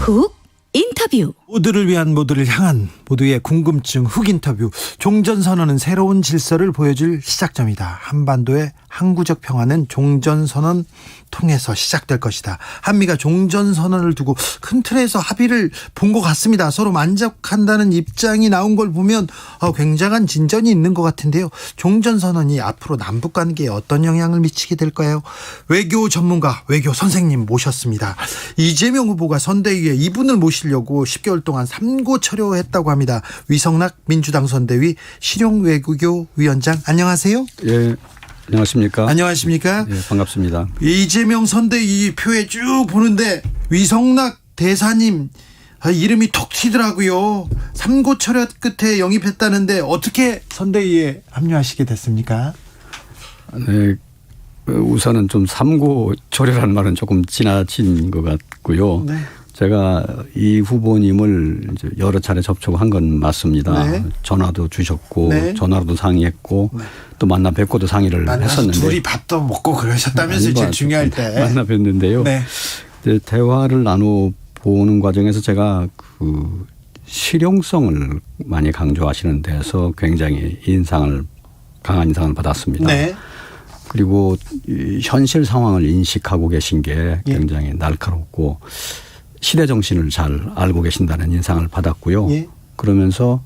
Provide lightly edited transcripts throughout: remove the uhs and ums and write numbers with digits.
훅 인터뷰. 모두를 위한 모두를 향한 모두의 궁금증 훅 인터뷰. 종전선언은 새로운 질서를 보여줄 시작점이다. 한반도의 항구적 평화는 종전선언 통해서 시작될 것이다. 한미가 종전선언을 두고 큰 틀에서 합의를 본 것 같습니다. 서로 만족한다는 입장이 나온 걸 보면 굉장한 진전이 있는 것 같은데요. 종전선언이 앞으로 남북관계에 어떤 영향을 미치게 될까요? 외교 전문가, 외교 선생님 모셨습니다. 이재명 후보가 선대위에 이분을 모시려고 10개월 동안 삼고철효했다고 합니다. 위성락 민주당 선대위 실용외교위원장, 안녕하세요. 예, 안녕하십니까. 안녕하십니까. 예, 반갑습니다. 이재명 선대위 표에 쭉 보는데 위성락 대사님 이름이 톡 튀더라고요. 삼고철학 끝에 영입했다는데 어떻게 선대위에 합류하시게 됐습니까? 네, 우선은 좀 삼고초려라는 말은 조금 지나친 것 같고요. 네. 제가 이 후보님을 이제 여러 차례 접촉한 건 맞습니다. 네. 전화도 주셨고, 네. 전화로도 상의했고, 네. 또 만나 뵙고도 상의를 했었는데. 둘이 밥도 먹고 그러셨다면서요. 제일 중요할 때. 만나 뵀는데요. 네. 이제 대화를 나눠보는 과정에서 제가 그 실용성을 많이 강조하시는 데서 굉장히 강한 인상을 받았습니다. 네. 그리고 이 현실 상황을 인식하고 계신 게 굉장히 날카롭고 시대 정신을 잘 알고 계신다는 인상을 받았고요. 예. 그러면서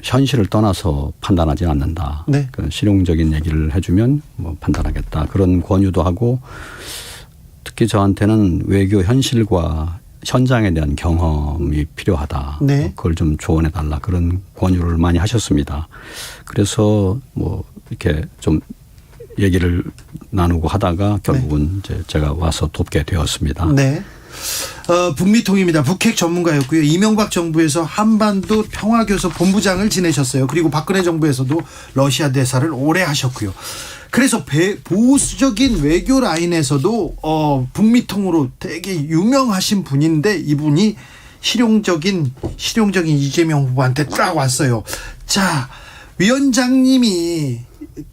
현실을 떠나서 판단하지 않는다. 네. 그런 실용적인 얘기를 해주면 뭐 판단하겠다. 그런 권유도 하고 특히 저한테는 외교 현실과 현장에 대한 경험이 필요하다. 네. 그걸 좀 조언해 달라. 그런 권유를 많이 하셨습니다. 그래서 뭐 이렇게 좀 얘기를 나누고 하다가 결국은 이제 제가 와서 돕게 되었습니다. 네. 북미통입니다. 북핵 전문가였고요. 이명박 정부에서 한반도 평화교섭 본부장을 지내셨어요. 그리고 박근혜 정부에서도 러시아 대사를 오래 하셨고요. 그래서 보수적인 외교 라인에서도 북미통으로 되게 유명하신 분인데 이분이 실용적인 이재명 후보한테 쫙 왔어요. 자, 위원장님이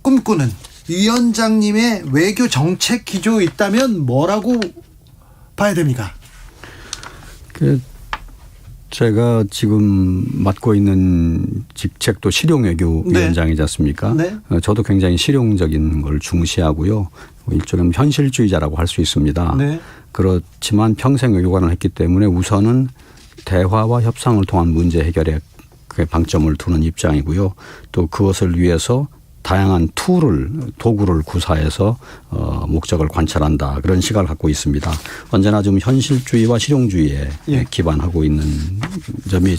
꿈꾸는 위원장님의 외교 정책 기조 있다면 뭐라고 봐야 됩니까? 제가 지금 맡고 있는 직책도 실용외교위원장이지 않습니까? 네. 저도 굉장히 실용적인 걸 중시하고요. 일종의 현실주의자라고 할 수 있습니다. 네. 그렇지만 평생 외교관을 했기 때문에 우선은 대화와 협상을 통한 문제 해결에 방점을 두는 입장이고요. 또 그것을 위해서 다양한 도구를 구사해서 목적을 관찰한다. 그런 시각을 갖고 있습니다. 언제나 좀 현실주의와 실용주의에 기반하고 있는 점이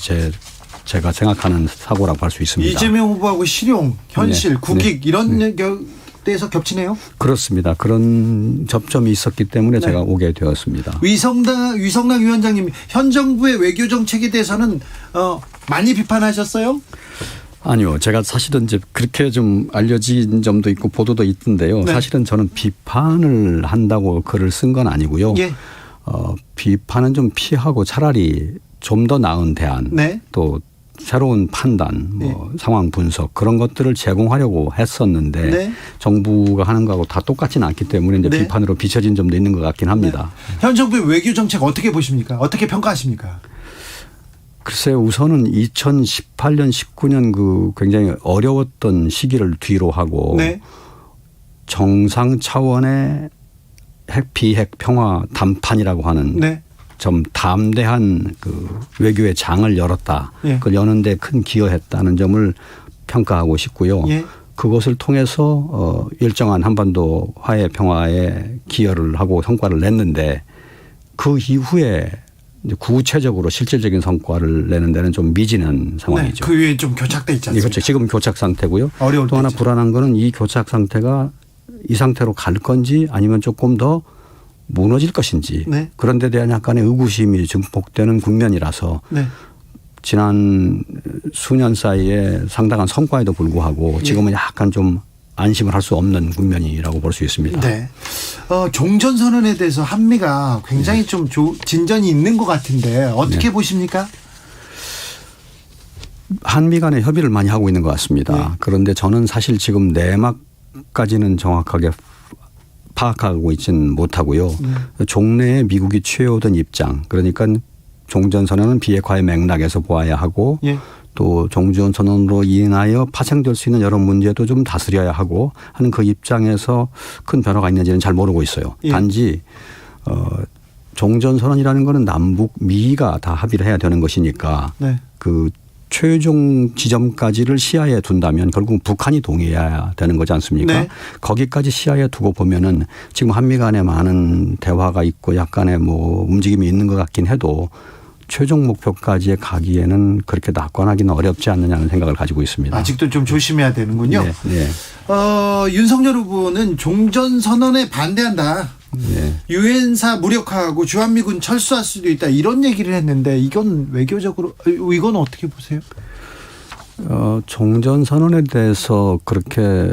제가 생각하는 사고라고 할 수 있습니다. 이재명 후보하고 실용, 현실, 네. 국익 이런 데서 겹치네요. 그렇습니다. 그런 접점이 있었기 때문에 네. 제가 오게 되었습니다. 위성락 위원장님, 현 정부의 외교 정책에 대해서는 많이 비판하셨어요? 아니요. 제가 사실은 이제 그렇게 좀 알려진 점도 있고 보도도 있던데요. 네. 사실은 저는 비판을 한다고 글을 쓴 건 아니고요. 예. 비판은 좀 피하고 차라리 좀 더 나은 대안, 네. 또 새로운 판단, 상황 분석 그런 것들을 제공하려고 했었는데 네. 정부가 하는 거하고 다 똑같지는 않기 때문에 이제 네. 비판으로 비춰진 점도 있는 것 같긴 합니다. 네. 현 정부의 외교 정책 어떻게 보십니까? 어떻게 평가하십니까? 글쎄요, 우선은 2018년, 19년 그 굉장히 어려웠던 시기를 뒤로 하고 네. 정상 차원의 비핵 평화 담판이라고 하는 네. 좀 담대한 그 외교의 장을 열었다. 예. 그걸 여는데 큰 기여했다는 점을 평가하고 싶고요. 예. 그것을 통해서 일정한 한반도 화해 평화에 기여를 하고 성과를 냈는데 그 이후에 이제 구체적으로 실질적인 성과를 내는 데는 좀 미진한 상황이죠. 네. 그 위에 좀 교착돼 있지 않습니까? 그렇죠. 지금 교착 상태고요. 어려울 또 하나 때죠. 불안한 거는 이 교착 상태가 이 상태로 갈 건지 아니면 조금 더 무너질 것인지 네. 그런 데 대한 약간의 의구심이 증폭되는 국면이라서 네. 지난 수년 사이에 상당한 성과에도 불구하고 지금은 약간 좀 안심을 할 수 없는 국면이라고 볼 수 있습니다. 네. 종전선언에 대해서 한미가 굉장히 좀 진전이 있는 것 같은데 어떻게 보십니까? 한미 간의 협의를 많이 하고 있는 것 같습니다. 네. 그런데 저는 사실 지금 내막까지는 정확하게 파악하고 있지는 못하고요. 종래에 미국이 취해오던 입장, 그러니까 종전선언은 비핵화의 맥락에서 보아야 하고 예. 또 종전선언으로 인하여 파생될 수 있는 여러 문제도 좀 다스려야 하고 하는 그 입장에서 큰 변화가 있는지는 잘 모르고 있어요. 예. 단지 종전선언이라는 거는 남북 미가 다 합의를 해야 되는 것이니까 네. 그 최종 지점까지를 시야에 둔다면 결국 북한이 동의해야 되는 거지 않습니까? 네. 거기까지 시야에 두고 보면은 지금 한미 간에 많은 대화가 있고 약간의 뭐 움직임이 있는 것 같긴 해도 최종 목표까지 가기에는 그렇게 낙관하기는 어렵지 않느냐는 생각을 가지고 있습니다. 아직도 좀 조심해야 되는군요. 네. 네. 윤석열 후보는 종전선언에 반대한다. 네. 유엔사 무력화하고 주한미군 철수할 수도 있다. 이런 얘기를 했는데 이건 외교적으로 이건 어떻게 보세요? 종전선언에 대해서 그렇게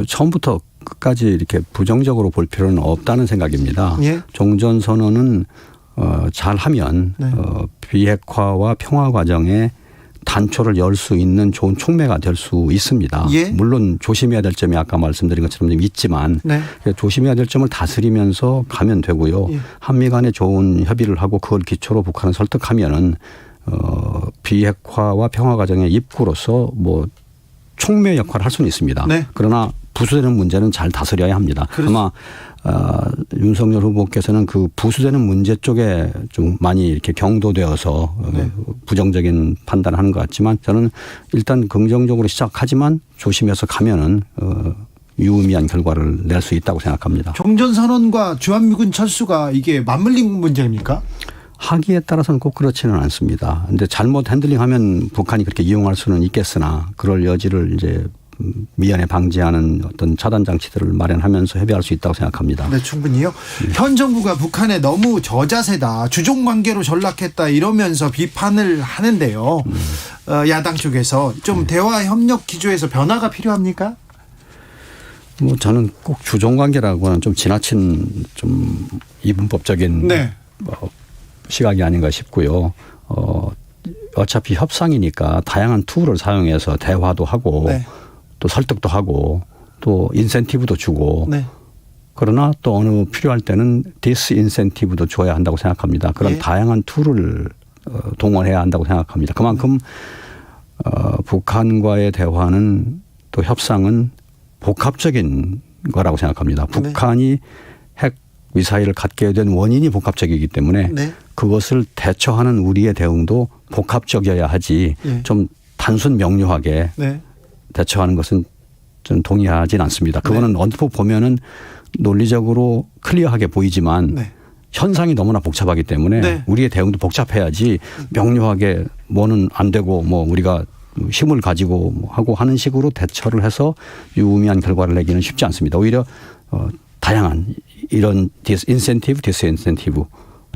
처음부터 끝까지 이렇게 부정적으로 볼 필요는 없다는 생각입니다. 예. 종전선언은 잘하면 네. 비핵화와 평화 과정에 단초를 열 수 있는 좋은 촉매가 될 수 있습니다. 예. 물론 조심해야 될 점이 아까 말씀드린 것처럼 좀 있지만 네. 조심해야 될 점을 다스리면서 가면 되고요. 예. 한미 간에 좋은 협의를 하고 그걸 기초로 북한을 설득하면은 비핵화와 평화 과정의 입구로서 뭐 촉매 역할을 할 수는 있습니다. 네. 그러나 부수되는 문제는 잘 다스려야 합니다. 아마 윤석열 후보께서는 그 부수되는 문제 쪽에 좀 많이 이렇게 경도되어서 네. 부정적인 판단을 하는 것 같지만 저는 일단 긍정적으로 시작하지만 조심해서 가면은 유의미한 결과를 낼 수 있다고 생각합니다. 종전선언과 주한미군 철수가 이게 맞물린 문제입니까? 하기에 따라서는 꼭 그렇지는 않습니다. 그런데 잘못 핸들링하면 북한이 그렇게 이용할 수는 있겠으나 그럴 여지를 이제 미연에 방지하는 어떤 차단 장치들을 마련하면서 협의할 수 있다고 생각합니다. 네, 충분히요. 현 정부가 북한에 너무 저자세다, 주종 관계로 전락했다 이러면서 비판을 하는데요. 야당 쪽에서 좀 대화 협력 기조에서 변화가 필요합니까? 뭐 저는 꼭 주종 관계라고는 좀 지나친 좀 이분법적인 네. 시각이 아닌가 싶고요. 어차피 협상이니까 다양한 툴을 사용해서 대화도 하고 네. 또 설득도 하고 또 인센티브도 주고 네. 그러나 또 어느 필요할 때는 디스인센티브도 줘야 한다고 생각합니다. 그런 예. 다양한 툴을 동원해야 한다고 생각합니다. 그만큼 북한과의 대화는 또 협상은 복합적인 거라고 생각합니다. 네. 북한이 핵 미사일을 갖게 된 원인이 복합적이기 때문에 네. 그것을 대처하는 우리의 대응도 복합적이어야 하지 예. 좀 단순 명료하게 네. 대처하는 것은 좀 동의하진 않습니다. 그거는 언뜻 보면은 논리적으로 클리어하게 보이지만 네. 현상이 너무나 복잡하기 때문에 네. 우리의 대응도 복잡해야지 명료하게 뭐는 안 되고 뭐 우리가 힘을 가지고 뭐 하고 하는 식으로 대처를 해서 유의미한 결과를 내기는 쉽지 않습니다. 오히려 다양한 이런 인센티브, 디스인센티브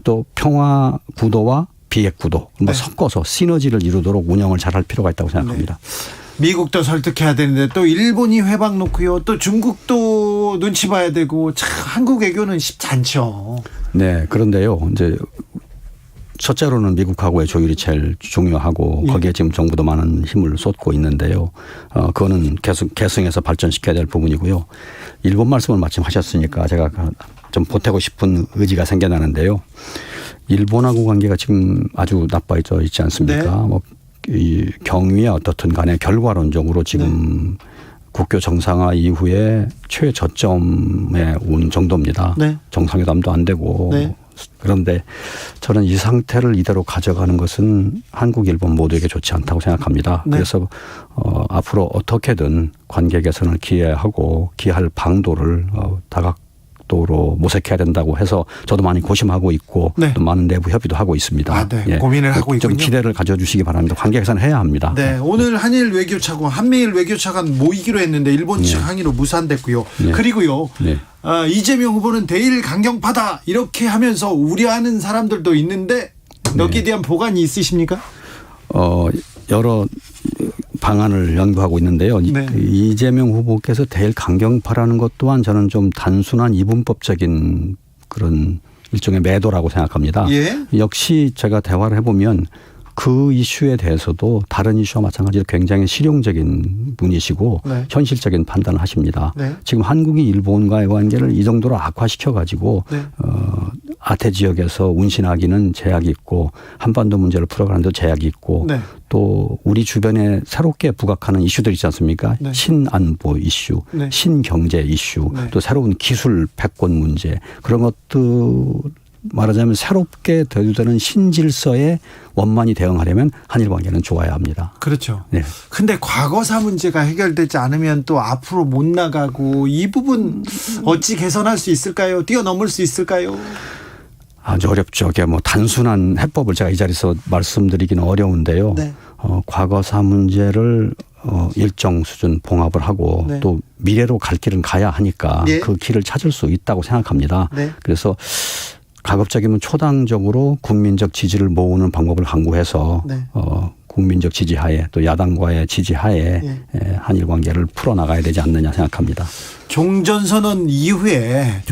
또 평화 구도와 비핵 구도 뭐 네. 섞어서 시너지를 이루도록 운영을 잘할 필요가 있다고 생각합니다. 미국도 설득해야 되는데 또 일본이 회방 놓고요. 또 중국도 눈치 봐야 되고 참 한국 외교는 쉽지 않죠. 네, 그런데요. 이제 첫째로는 미국하고의 조율이 제일 중요하고 예. 거기에 지금 정부도 많은 힘을 쏟고 있는데요. 그거는 계속 계승해서 발전시켜야 될 부분이고요. 일본 말씀을 마침 하셨으니까 제가 좀 보태고 싶은 의지가 생겨나는데요. 일본하고 관계가 지금 아주 나빠져 있지 않습니까? 네. 뭐 이 경위에 어떻든 간에 결과론적으로 지금 국교 정상화 이후에 최저점에 온 정도입니다. 네. 정상회담도 안 되고 네. 그런데 저는 이 상태를 이대로 가져가는 것은 한국, 일본 모두에게 좋지 않다고 생각합니다. 네. 그래서 앞으로 어떻게든 관계 개선을 기해하고 기할 방도를 다각도로 모색해야 된다고 해서 저도 많이 고심하고 있고 네. 또 많은 내부 협의도 하고 있습니다. 아, 네. 고민을 하고 좀 있군요. 기대를 가져주시기 바랍니다. 관계 개선을 해야 합니다. 네, 오늘 한일 외교차관, 한미일 외교차관 모이기로 했는데 일본 측 항의로 무산됐고요. 네. 그리고 네. 이재명 후보는 대일 강경파다 이렇게 하면서 우려하는 사람들도 있는데 여기에 대한 보관이 있으십니까? 여러 방안을 연구하고 있는데요. 네. 이재명 후보께서 대일 강경파라는 것 또한 저는 좀 단순한 이분법적인 그런 일종의 매도라고 생각합니다. 예. 역시 제가 대화를 해보면 그 이슈에 대해서도 다른 이슈와 마찬가지로 굉장히 실용적인 분이시고 네. 현실적인 판단을 하십니다. 네. 지금 한국이 일본과의 관계를 이 정도로 악화시켜 가지고 네. 아태 지역에서 운신하기는 제약이 있고 한반도 문제를 풀어가는 데 제약이 있고 네. 또 우리 주변에 새롭게 부각하는 이슈들 있지 않습니까? 네. 신안보 이슈, 네. 신경제 이슈, 네. 또 새로운 기술 패권 문제 그런 것들 말하자면 새롭게 대두되는 신질서에 원만히 대응하려면 한일 관계는 좋아야 합니다. 그렇죠. 네. 근데 과거사 문제가 해결되지 않으면 또 앞으로 못 나가고 이 부분 어찌 개선할 수 있을까요? 뛰어넘을 수 있을까요? 아주 어렵죠. 이게 뭐 단순한 해법을 제가 이 자리에서 말씀드리기는 어려운데요. 네. 과거사 문제를 일정 수준 봉합을 하고 네. 또 미래로 갈 길은 가야 하니까 네. 그 길을 찾을 수 있다고 생각합니다. 네. 그래서 가급적이면 초당적으로 국민적 지지를 모으는 방법을 강구해서 네. 국민적 지지하에 또 야당과의 지지하에 네. 한일 관계를 풀어나가야 되지 않느냐 생각합니다. 종전선언 이후에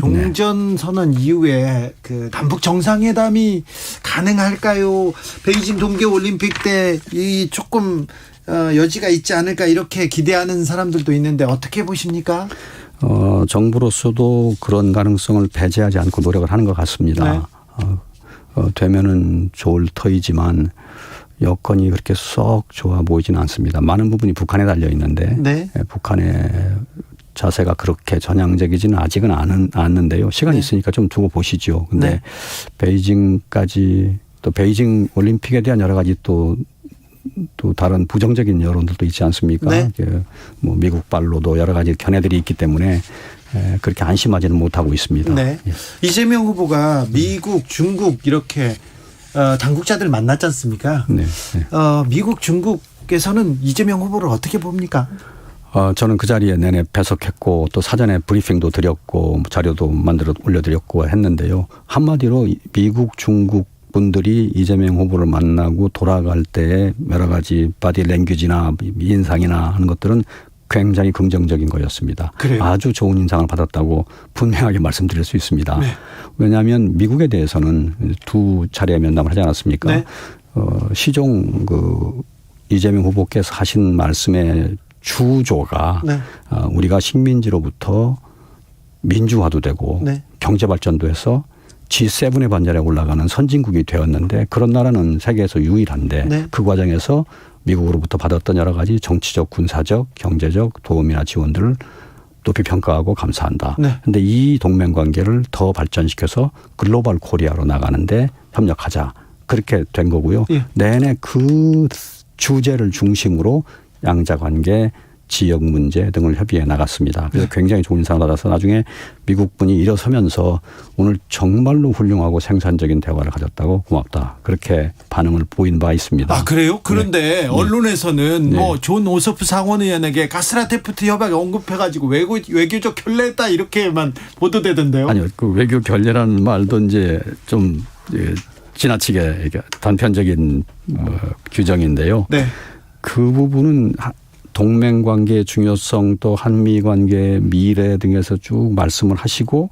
그 남북 정상회담이 가능할까요? 베이징 동계올림픽 때 이 조금 여지가 있지 않을까 이렇게 기대하는 사람들도 있는데 어떻게 보십니까? 정부로서도 그런 가능성을 배제하지 않고 노력을 하는 것 같습니다. 네. 되면은 좋을 터이지만 여건이 그렇게 썩 좋아 보이지는 않습니다. 많은 부분이 북한에 달려 있는데 네. 북한의 자세가 그렇게 전향적이지는 아직은 않는데요. 시간이 네. 있으니까 좀 두고 보시죠. 근데 네. 베이징까지 또 베이징 올림픽에 대한 여러 가지 또 다른 부정적인 여론들도 있지 않습니까? 네. 뭐 미국발로도 여러 가지 견해들이 있기 때문에 그렇게 안심하지는 못하고 있습니다. 네. 예. 이재명 후보가 미국, 중국 이렇게 당국자들 만났지 않습니까? 네. 네. 미국, 중국에서는 이재명 후보를 어떻게 봅니까? 저는 그 자리에 내내 배석했고 또 사전에 브리핑도 드렸고 자료도 만들어 올려드렸고 했는데요. 한마디로 미국, 중국 분들이 이재명 후보를 만나고 돌아갈 때 여러 가지 바디 랭귀지나 인상이나 하는 것들은 굉장히 긍정적인 거였습니다. 그래요? 아주 좋은 인상을 받았다고 분명하게 말씀드릴 수 있습니다. 네. 왜냐하면 미국에 대해서는 두 차례 면담을 하지 않았습니까? 네. 시종 이재명 후보께서 하신 말씀의 주조가 네. 우리가 식민지로부터 민주화도 되고 네. 경제 발전도 해서 G7의 반열에 올라가는 선진국이 되었는데 그런 나라는 세계에서 유일한데 네. 그 과정에서 미국으로부터 받았던 여러 가지 정치적, 군사적, 경제적 도움이나 지원들을 높이 평가하고 감사한다. 그런데 네. 이 동맹 관계를 더 발전시켜서 글로벌 코리아로 나가는데 협력하자. 그렇게 된 거고요. 예. 내내 그 주제를 중심으로 양자 관계, 지역 문제 등을 협의해 나갔습니다. 그래서 네. 굉장히 좋은 인상을 받아서 나중에 미국 분이 일어서면서 오늘 정말로 훌륭하고 생산적인 대화를 가졌다고 고맙다. 그렇게 반응을 보인 바 있습니다. 아, 그래요? 그런데 언론에서는 네. 뭐 존 오소프 상원의원에게 가스라테프트 협약에 언급해가지고 외교적 결례다 이렇게만 보도되던데요. 아니요. 그 외교 결례라는 말도 이제 좀 지나치게 단편적인 규정인데요. 네. 그 부분은 동맹 관계의 중요성 또 한미 관계의 미래 등에서 쭉 말씀을 하시고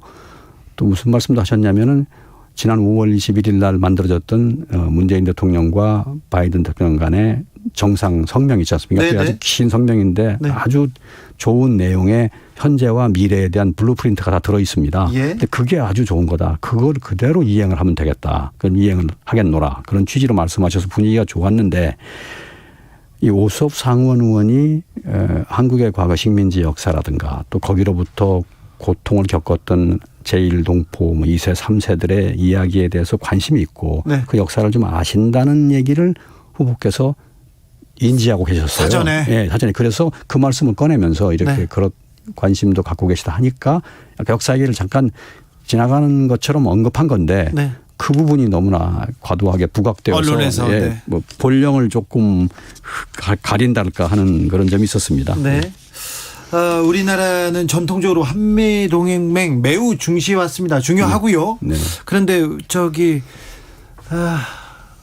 또 무슨 말씀도 하셨냐면은 지난 5월 21일 날 만들어졌던 문재인 대통령과 바이든 대통령 간의 정상 성명 있지 않습니까? 그게 아주 긴 성명인데 네. 아주 좋은 내용의 현재와 미래에 대한 블루프린트가 다 들어 있습니다. 예. 근데 그게 아주 좋은 거다. 그걸 그대로 이행을 하면 되겠다. 그럼 이행을 하겠노라. 그런 취지로 말씀하셔서 분위기가 좋았는데 이 오수업 상원 의원이 한국의 과거 식민지 역사라든가 또 거기로부터 고통을 겪었던 제1동포 2세 3세들의 이야기에 대해서 관심이 있고 네. 그 역사를 좀 아신다는 얘기를 후보께서 인지하고 계셨어요. 사전에. 예, 사전에. 그래서 그 말씀을 꺼내면서 이렇게 네. 그런 관심도 갖고 계시다 하니까 역사 얘기를 잠깐 지나가는 것처럼 언급한 건데 네. 그 부분이 너무나 과도하게 부각되어서 언론에서, 네. 뭐 본령을 조금 가린달까 하는 그런 점이 있었습니다. 네. 우리나라는 전통적으로 한미 동맹 매우 중시해 왔습니다. 중요하고요. 네. 그런데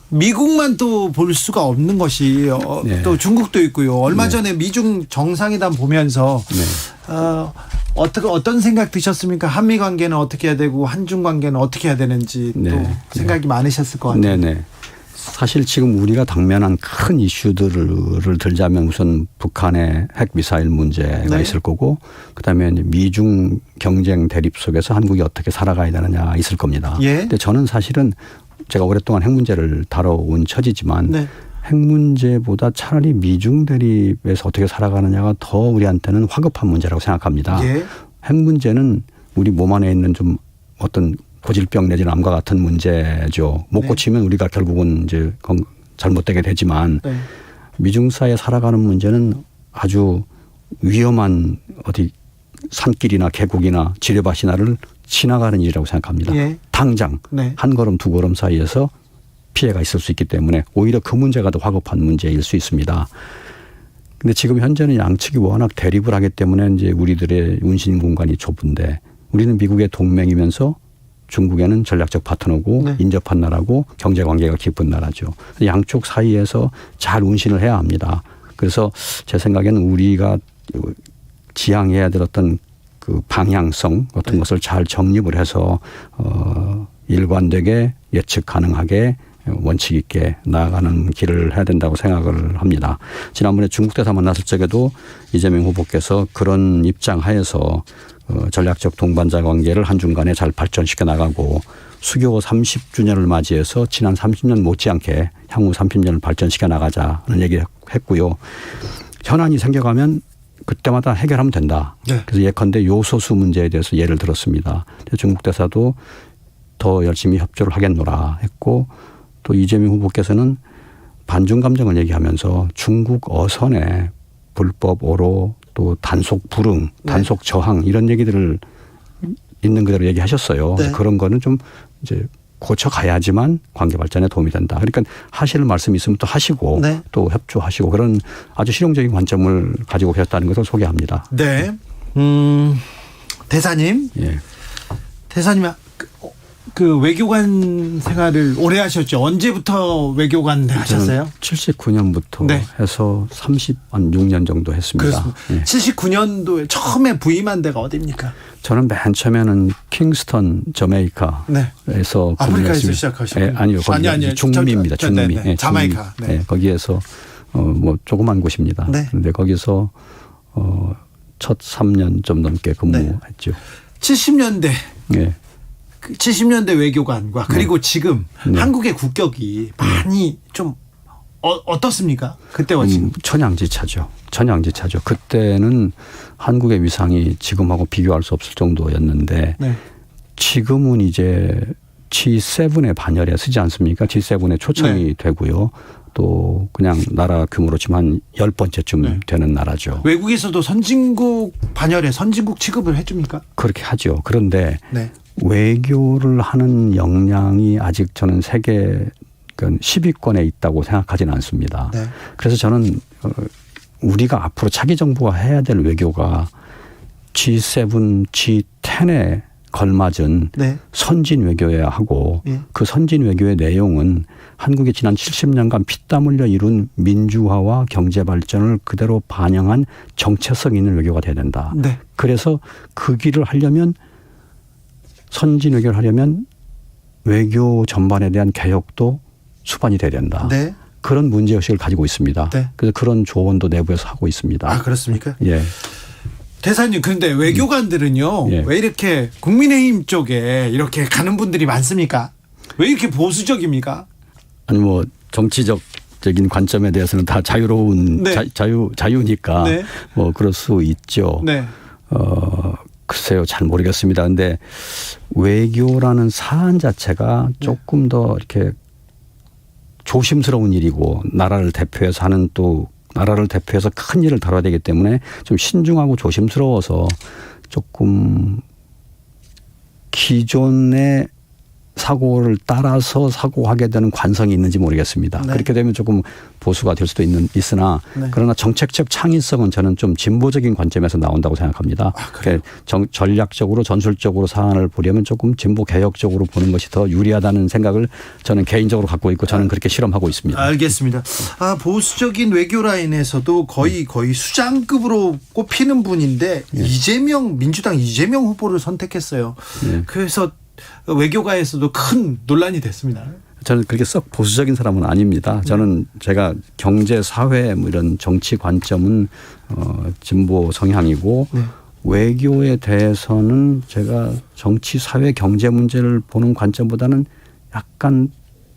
미국만 또 볼 수가 없는 것이 네. 또 중국도 있고요. 얼마 네. 전에 미중 정상회담 보면서 네. 어떤 생각 드셨습니까? 한미 관계는 어떻게 해야 되고 한중 관계는 어떻게 해야 되는지 또 네. 생각이 많으셨을 것 같아요. 네네. 사실 지금 우리가 당면한 큰 이슈들을 들자면 우선 북한의 핵미사일 문제가 네. 있을 거고 그다음에 이제 미중 경쟁 대립 속에서 한국이 어떻게 살아가야 되느냐 있을 겁니다. 예. 근데 저는 사실은 제가 오랫동안 핵 문제를 다뤄온 처지지만 네. 핵 문제보다 차라리 미중 대립에서 어떻게 살아가느냐가 더 우리한테는 화급한 문제라고 생각합니다. 예. 핵 문제는 우리 몸 안에 있는 좀 어떤 고질병 내지는 암과 같은 문제죠. 못 네. 고치면 우리가 결국은 이제 잘못되게 되지만 네. 미중 사이에 살아가는 문제는 아주 위험한 어디 산길이나 계곡이나 지뢰밭이나를 지나가는 일이라고 생각합니다. 예. 당장 네. 한 걸음 두 걸음 사이에서 피해가 있을 수 있기 때문에 오히려 그 문제가 더 화급한 문제일 수 있습니다. 근데 지금 현재는 양측이 워낙 대립을 하기 때문에 이제 우리들의 운신 공간이 좁은데 우리는 미국의 동맹이면서 중국에는 전략적 파트너고 네. 인접한 나라고 경제 관계가 깊은 나라죠. 양쪽 사이에서 잘 운신을 해야 합니다. 그래서 제 생각에는 우리가 지향해야 될 어떤 그 방향성 같은 네. 것을 잘 정립을 해서 일관되게 예측 가능하게 원칙 있게 나아가는 길을 해야 된다고 생각을 합니다. 지난번에 중국 대사 만났을 적에도 이재명 후보께서 그런 입장 하에서 전략적 동반자 관계를 한중간에 잘 발전시켜 나가고 수교 30주년을 맞이해서 지난 30년 못지않게 향후 30년을 발전시켜 나가자는 얘기를 했고요. 현안이 생겨가면 그때마다 해결하면 된다. 네. 그래서 예컨대 요소수 문제에 대해서 예를 들었습니다. 중국 대사도 더 열심히 협조를 하겠노라 했고 또 이재명 후보께서는 반중 감정을 얘기하면서 중국 어선에 불법 오로 또 단속 불응, 단속 저항 이런 얘기들을 있는 그대로 얘기하셨어요. 네. 그런 거는 좀 이제 고쳐가야지만 관계 발전에 도움이 된다. 그러니까 하실 말씀이 있으면 또 하시고 네. 또 협조하시고 그런 아주 실용적인 관점을 가지고 계셨다는 것을 소개합니다. 네. 대사님. 예. 대사님 그 외교관 생활을 오래 하셨죠. 언제부터 외교관 하셨어요? 79년부터 네. 해서 36년 정도 했습니다. 그렇습니다. 예. 79년도에 처음에 부임한 데가 어디입니까? 저는 맨 처음에는 킹스턴 저메이카에서 네. 아프리카에서 시작하셨군요. 예, 아니요. 거기 아니. 중미입니다. 중미. 네. 자메이카. 네. 예, 거기에서 뭐 조그만 곳입니다. 네. 그런데 거기서 첫 3년 좀 넘게 근무했죠. 70년대 예. 70년대 외교관과 그리고 지금 네. 한국의 국격이 많이 좀 어떻습니까? 그때와 지금. 천양지차죠. 천양지차죠. 그때는 한국의 위상이 지금하고 비교할 수 없을 정도였는데 네. 지금은 이제 G7의 반열에 서지 않습니까? G7에 초청이 네. 되고요. 또 그냥 나라 규모로 치면 한 10번째쯤 네. 되는 나라죠. 외국에서도 선진국 반열에 선진국 취급을 해줍니까? 그렇게 하죠. 그런데 네. 외교를 하는 역량이 아직 저는 세계 10위권에 있다고 생각하지는 않습니다. 네. 그래서 저는 우리가 앞으로 차기 정부가 해야 될 외교가 G7, G10에 걸맞은 네. 선진 외교여야 하고 예. 그 선진 외교의 내용은 한국이 지난 70년간 피땀 흘려 이룬 민주화와 경제 발전을 그대로 반영한 정체성 있는 외교가 돼야 된다. 네. 그래서 그 길을 하려면 선진 외교를 하려면 외교 전반에 대한 개혁도 수반이 돼야 된다. 네. 그런 문제의식을 가지고 있습니다. 네. 그래서 그런 조언도 내부에서 하고 있습니다. 아, 그렇습니까? 예. 대사님, 그런데 외교관들은요, 예. 왜 이렇게 국민의힘 쪽에 이렇게 가는 분들이 많습니까? 왜 이렇게 보수적입니까? 아니 뭐 정치적인 관점에 대해서는 다 자유로운 네. 자유니까 네. 뭐 그럴 수 있죠. 네. 글쎄요, 잘 모르겠습니다. 근데 외교라는 사안 자체가 조금 더 이렇게 조심스러운 일이고 나라를 대표해서 하는 또 나라를 대표해서 큰 일을 다뤄야 되기 때문에 좀 신중하고 조심스러워서 조금 기존의 사고를 따라서 사고하게 되는 관성이 있는지 모르겠습니다. 네. 그렇게 되면 조금 보수가 될 수도 있으나 네. 그러나 정책적 창의성은 저는 좀 진보적인 관점에서 나온다고 생각합니다. 그래요? 전략적으로 전술적으로 사안을 보려면 조금 진보 개혁적으로 보는 것이 더 유리하다는 생각을 저는 개인적으로 갖고 있고 저는 그렇게 실험하고 있습니다. 알겠습니다. 보수적인 외교 라인에서도 거의 수장급으로 꼽히는 분인데 민주당 이재명 후보를 선택했어요. 네. 그래서 외교가에서도 큰 논란이 됐습니다. 저는 그렇게 썩 보수적인 사람은 아닙니다. 저는 제가 경제, 사회 뭐 이런 정치 관점은 진보 성향이고 네. 외교에 대해서는 제가 정치, 사회, 경제 문제를 보는 관점보다는 약간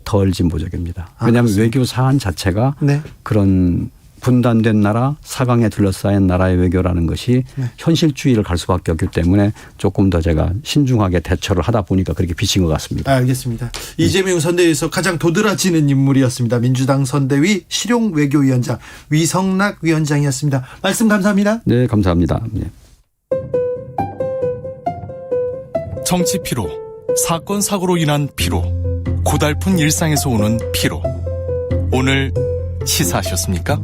덜 진보적입니다. 왜냐하면 그렇습니까? 외교 사안 자체가 네. 그런 분단된 나라, 사강에 둘러싸인 나라의 외교라는 것이 네. 현실주의를 갈 수밖에 없기 때문에 조금 더 제가 신중하게 대처를 하다 보니까 그렇게 비친 것 같습니다. 알겠습니다. 이재명 선대위에서 가장 도드라지는 인물이었습니다. 민주당 선대위 실용외교위원장 위성락 위원장이었습니다. 말씀 감사합니다. 네, 감사합니다. 네. 정치 피로, 사건 사고로 인한 피로, 고달픈 일상에서 오는 피로. 오늘 시사하셨습니까?